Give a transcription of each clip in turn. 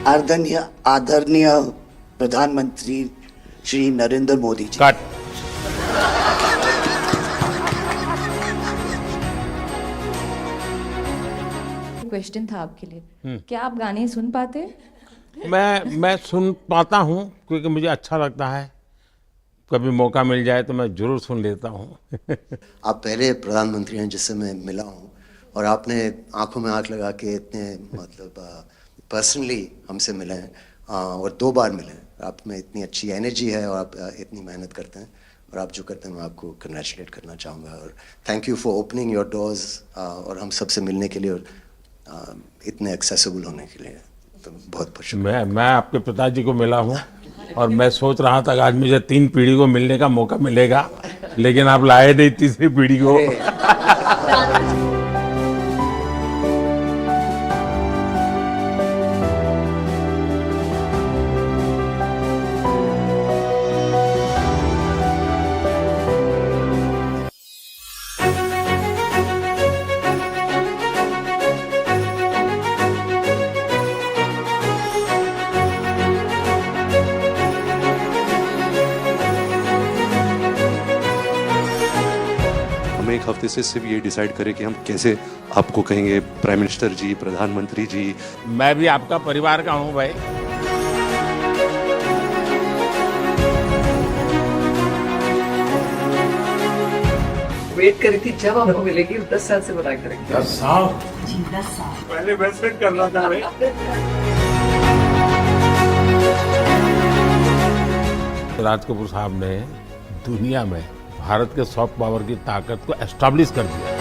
आदरणीय आदरणीय प्रधानमंत्री श्री नरेंद्र मोदी जी। कट। क्वेश्चन था आपके लिए, क्या आप गाने सुन पाते हैं? मैं सुन पाता हूँ क्योंकि मुझे अच्छा लगता है। कभी मौका मिल जाए तो मैं जरूर सुन लेता हूँ। आप पहले प्रधानमंत्री हैं जिससे मैं मिला हूँ और आपने आंखों में आंख लगा के इतने मतलब पर्सनली हमसे मिले हैं और 2 बार मिले हैं। आप में इतनी अच्छी एनर्जी है और आप इतनी मेहनत करते हैं और आप जो करते हैं मैं आपको कंग्रेचुलेट करना चाहूँगा और thank you for opening your doors और हम सबसे मिलने के लिए और इतने एक्सेसिबल होने के लिए तो बहुत बहुत शुक्रिया। मैं आपके पिताजी को मिला हूँ और मैं सोच रहा था कि आज मुझे 3 पीढ़ी को मिलने का मौका मिलेगा, लेकिन आप लाए नहीं तीसरी पीढ़ी को। हम एक हफ्ते से सिर्फ ये डिसाइड करें कि हम कैसे आपको कहेंगे प्राइम मिनिस्टर जी, प्रधानमंत्री जी। मैं भी आपका परिवार का हूँ भाई। वेट करी थी जब आपको मिलेगी 10 साल से बताया करेंगे। 10 साल जी 10 साल पहले वैसे करना था भाई। राज कपूर साहब ने दुनिया में भारत के सॉफ्ट पावर की ताकत को एस्टैब्लिश कर दिया।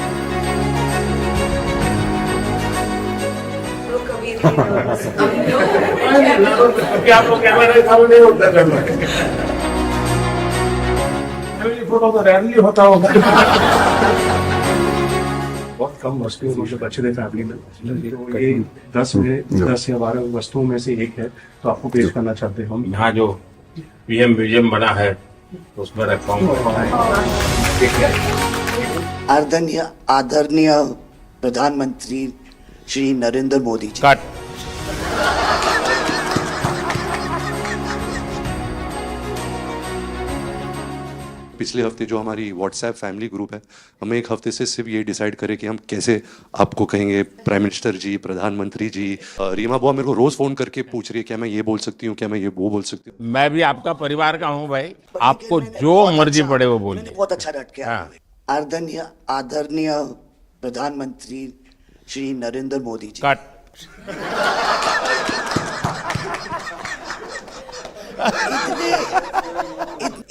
आपको कैमरे सामने नहीं होता करना। फोटो तो रैली होता होगा। बहुत कम वस्तुएं जो बचे थे फैमिली में, तो ये 10 या 12 वस्तुओं में से एक है, तो आपको पेश करना चाहते हैं हम। यहाँ जो पीएम म्यूजियम बना है उसमें रखा हूँ। आदरणीय आदरणीय प्रधानमंत्री श्री नरेंद्र मोदी जी। कट। पिछले हफ्ते जो हमारी व्हाट्सएप फैमिली ग्रुप है, हम एक हफ्ते से सिर्फ ये डिसाइड करें कि हम कैसे आपको कहेंगे प्राइम मिनिस्टर जी, प्रधानमंत्री जी। रीमा बुआ मेरे को रोज फोन करके पूछ रही है क्या मैं ये बोल सकती हूँ, क्या मैं ये वो बोल सकती हूँ। मैं भी आपका परिवार का हूँ भाई, आपको जो मर्जी पड़े वो बोलिए। बहुत अच्छा रट के हाँ। आदरणीय आदरणीय प्रधानमंत्री श्री नरेंद्र मोदी जी। कट।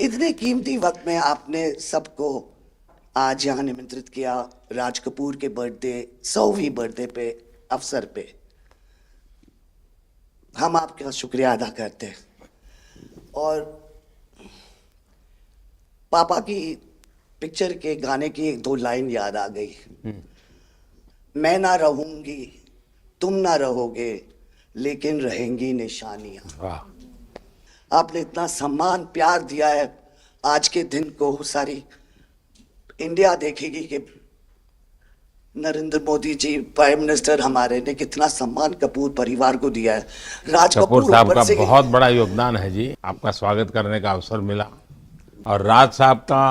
इतने कीमती वक्त में आपने सबको आज यहाँ निमंत्रित किया राज कपूर के बर्थडे 100वीं बर्थडे पे अवसर पे। हम आपका शुक्रिया अदा करते हैं और पापा की पिक्चर के गाने की 1-2 लाइन याद आ गई। मैं ना रहूंगी, तुम ना रहोगे, लेकिन रहेंगी निशानियां। वाह। आपने इतना सम्मान प्यार दिया है, आज के दिन को सारी इंडिया देखेगी कि नरेंद्र मोदी जी प्राइम मिनिस्टर हमारे ने कितना सम्मान कपूर परिवार को दिया है। राज कपूर साहब ऊपर का से बहुत बड़ा योगदान है जी। आपका स्वागत करने का अवसर मिला और राज साहब का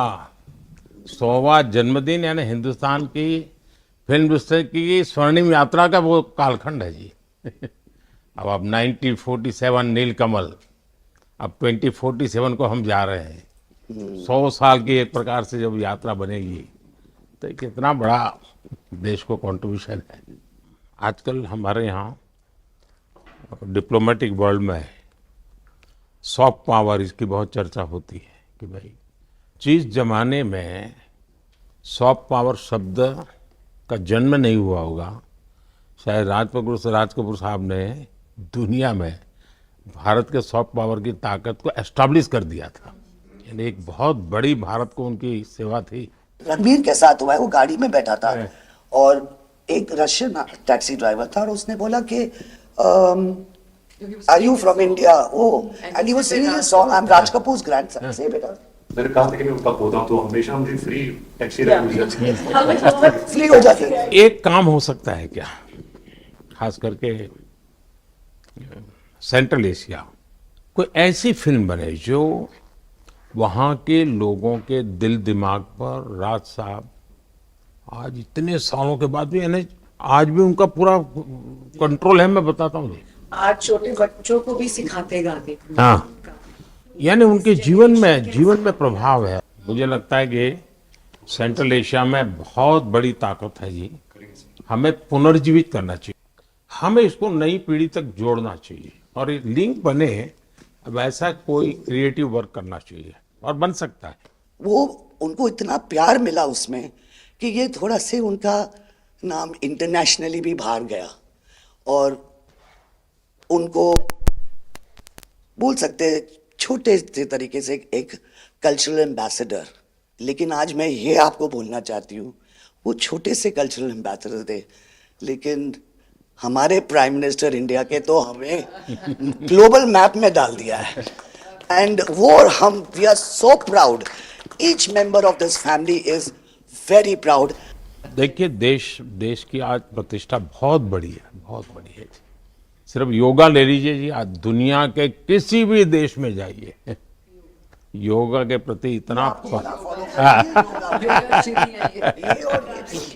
100वां जन्मदिन यानी हिंदुस्तान की फिल्म इंडस्ट्री की स्वर्णिम यात्रा का वो कालखंड है जी। अब 1947 नीलकमल, अब 2047 को हम जा रहे हैं। 100 साल की एक प्रकार से जब यात्रा बनेगी तो कितना बड़ा देश को कंट्रीब्यूशन है। आजकल हमारे यहाँ डिप्लोमेटिक वर्ल्ड में सॉफ्ट पावर इसकी बहुत चर्चा होती है कि भाई जिस जमाने में सॉफ्ट पावर शब्द का जन्म नहीं हुआ होगा, शायद राज कपूर साहब ने दुनिया में भारत के सॉफ्ट पावर की ताकत को एस्टैब्लिश कर दिया था। यानी एक बहुत बड़ी भारत को उनकी सेवा थी। रणबीर के साथ हुआ है, वो गाड़ी में बैठा था और एक रशियन टैक्सी ड्राइवर था और उसने बोला कि are you from India? Oh, and he was singing a song, I am Raj Kapoor's grandson. से बेटा मैंने कहा था कि मैं उनका पोता हूं, तो हमेशा मुझे फ्री टैक्सी राइड मिल जाती है। फ्री हो जाती है। एक काम हो सकता है क्या, खास करके सेंट्रल एशिया कोई ऐसी फिल्म बने जो वहाँ के लोगों के दिल दिमाग पर, राज साहब आज इतने सालों के बाद भी यानी आज भी उनका पूरा कंट्रोल है, मैं बताता हूँ। आज छोटे बच्चों को भी सिखाते गाने। हाँ, यानी उनके जीवन में प्रभाव है। मुझे लगता है कि सेंट्रल एशिया में बहुत बड़ी ताकत है जी। हमें पुनर्जीवित करना चाहिए, हमें इसको नई पीढ़ी तक जोड़ना चाहिए और एक लिंक बने। अब ऐसा कोई क्रिएटिव वर्क करना चाहिए और बन सकता है। वो उनको इतना प्यार मिला उसमें कि ये थोड़ा से उनका नाम इंटरनेशनली भी बाहर गया और उनको बोल सकते हैं छोटे से तरीके से एक कल्चरल एम्बेसडर। लेकिन आज मैं ये आपको बोलना चाहती हूँ, वो छोटे से कल्चरल एम्बेसडर थे, लेकिन हमारे प्राइम मिनिस्टर इंडिया के तो हमें ग्लोबल मैप में डाल दिया है। एंड वो हम we are so proud, each member of this family is very proud. देखिए देश की आज प्रतिष्ठा बहुत बड़ी है, बहुत बड़ी है। सिर्फ योगा ले लीजिए जी, आज दुनिया के किसी भी देश में जाइए, योगा के प्रति इतना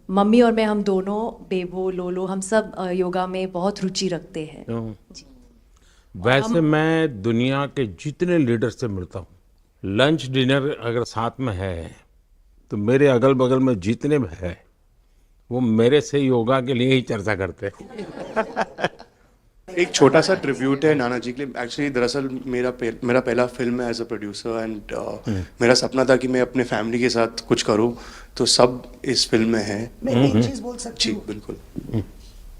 मम्मी और मैं, हम दोनों, बेबो, लोलो, हम सब योगा में बहुत रुचि रखते हैं। वैसे मैं दुनिया के जितने लीडर से मिलता हूँ, लंच डिनर अगर साथ में है तो मेरे अगल बगल में जितने भी है वो मेरे से योगा के लिए ही चर्चा करते हैं। एक छोटा सा ट्रिब्यूट है नाना जी के लिए। एक्चुअली दरअसल मेरा पहला फिल्म है एज अ प्रोड्यूसर एंड मेरा सपना था कि मैं अपने फैमिली के साथ कुछ करूं, तो सब इस फिल्म में है। मैं एक चीज बोल सकती जी हूँ, बिल्कुल।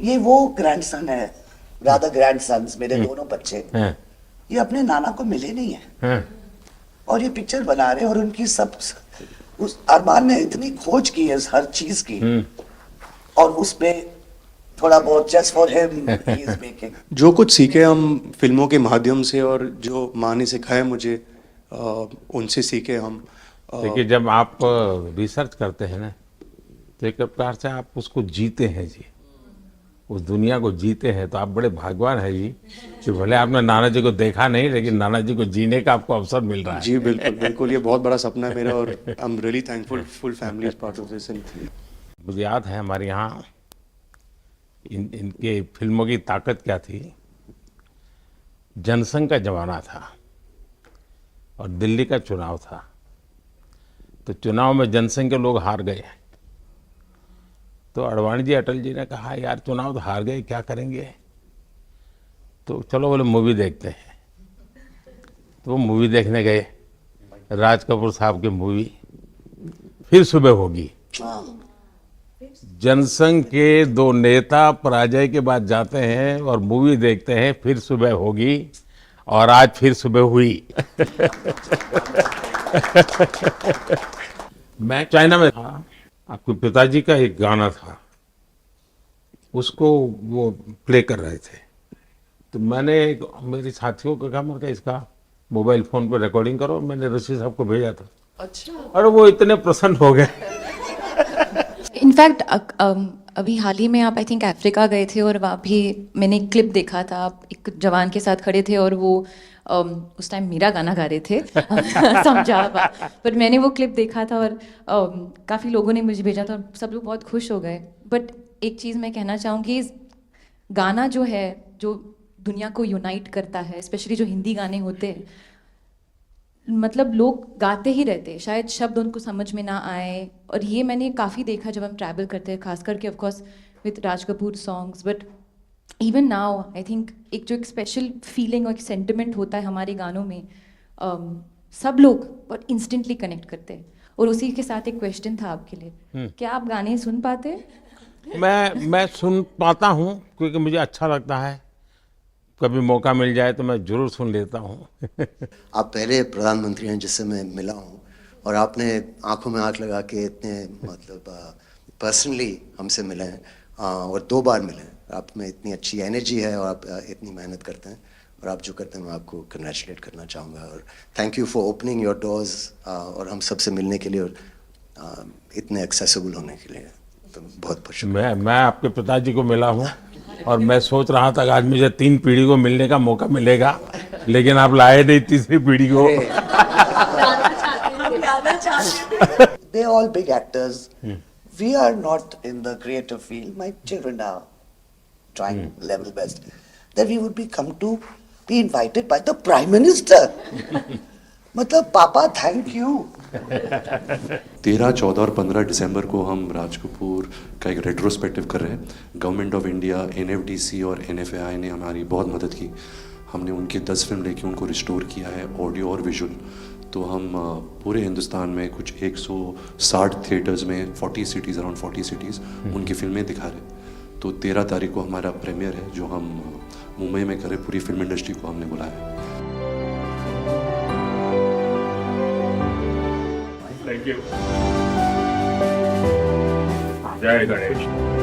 ये वो ग्रैंडसन है, रादर ग्रैंडसन्स, मेरे दोनों बच्चे, हैं, ये अपने नाना को मिले नहीं है हैं। और ये पिक्चर बना रहे हैं और उनकी सब उस अरमान ने इतनी खोज की है हर चीज की और उसमें थोड़ा बहुत just for him he is making. जो कुछ सीखे हम फिल्मों के माध्यम से और जो माँ ने सिखाया मुझे, उनसे सीखे हम। देखिए जब आप रिसर्च करते हैं ना तो एक प्रकार से आप उसको जीते हैं जी, उस दुनिया को जीते हैं, तो आप बड़े भाग्यवान हैं जी कि भले आपने नाना जी को देखा नहीं लेकिन नाना जी को जीने का आपको अवसर मिल रहा है। जी बिल्कुल बिल्कुल, ये बहुत बड़ा सपना है मेरा और I am really thankful, full family is part of this. मुझे याद है हमारे यहाँ इनके फिल्मों की ताकत क्या थी। जनसंघ का जमाना था और दिल्ली का चुनाव था, तो चुनाव में जनसंघ के लोग हार गए। तो अडवाणी जी, अटल जी ने कहा यार चुनाव तो हार गए, क्या करेंगे, तो चलो बोले मूवी देखते हैं। तो वो मूवी देखने गए, राज कपूर साहब की मूवी फिर सुबह होगी। जनसंघ के दो नेता पराजय के बाद जाते हैं और मूवी देखते हैं फिर सुबह होगी, और आज फिर सुबह हुई। मैं चाइना में था, आपके पिताजी का एक गाना था, उसको वो प्ले कर रहे थे, तो मैंने मेरे साथियों को कहा, मैं इसका मोबाइल फोन पे रिकॉर्डिंग करो, मैंने ऋषि साहब को भेजा था। अच्छा। और वो इतने प्रसन्न हो गए। इनफैक्ट अभी हाल ही में आप आई थिंक अफ्रीका गए थे और वहाँ भी मैंने एक क्लिप देखा था, आप एक जवान के साथ खड़े थे और वो उस टाइम मेरा गाना गा रहे थे। समझा आप, पर मैंने वो क्लिप देखा था और काफ़ी लोगों ने मुझे भेजा था और सब लोग बहुत खुश हो गए। बट एक चीज़ मैं कहना चाहूँगी, गाना जो है जो दुनिया को यूनाइट करता है, स्पेशली जो हिंदी गाने होते हैं, मतलब लोग गाते ही रहते हैं, शायद शब्द उनको समझ में ना आए। और ये मैंने काफ़ी देखा जब हम ट्रैवल करते हैं, खास करके of course with Raj Kapoor songs, but even now I think एक जो एक स्पेशल फीलिंग और एक सेंटिमेंट होता है हमारे गानों में, सब लोग बहुत इंस्टेंटली कनेक्ट करते हैं। और उसी के साथ एक क्वेश्चन था आपके लिए, क्या आप गाने सुन पाते हैं? मैं सुन पाता हूँ क्योंकि मुझे अच्छा लगता है, कभी मौका मिल जाए तो मैं जरूर सुन लेता हूँ। आप पहले प्रधानमंत्री हैं जिससे मैं मिला हूँ और आपने आंखों में आंख लगा के इतने मतलब पर्सनली हमसे मिले हैं और 2 बार मिले हैं। आप में इतनी अच्छी एनर्जी है और आप इतनी मेहनत करते हैं और आप जो करते हैं मैं आपको कंग्रेचुलेट करना चाहूँगा और thank you for opening your doors और हम सबसे मिलने के लिए और इतने एक्सेसिबल होने के लिए। तो बहुत बहुत शुक्रिया। मैं आपके पिताजी को मिला हूँ और मैं सोच रहा था कि आज मुझे 3 पीढ़ी को मिलने का मौका मिलेगा, लेकिन आप लाए नहीं तीसरी पीढ़ी को। They all big actors. We are not in the creative field. My children are trying level best. That we would be come to be invited by the Prime Minister. मतलब पापा थैंक यू। 13, 14 और 15 दिसंबर को हम राज कपूर का एक retrospective कर रहे हैं। गवर्नमेंट ऑफ इंडिया, NFDC और NFAI ने हमारी बहुत मदद की। हमने उनकी 10 फिल्म लेके उनको रिस्टोर किया है, ऑडियो और विजुअल। तो हम पूरे हिंदुस्तान में कुछ 160 थिएटर्स में 40 सिटीज़, अराउंड 40 सिटीज़ उनकी फिल्में दिखा रहे हैं। तो 13 तारीख को हमारा प्रीमियर है जो हम मुंबई में करें। पूरी फिल्म इंडस्ट्री को हमने बुलाया है। Thank you. Jai Ganesh.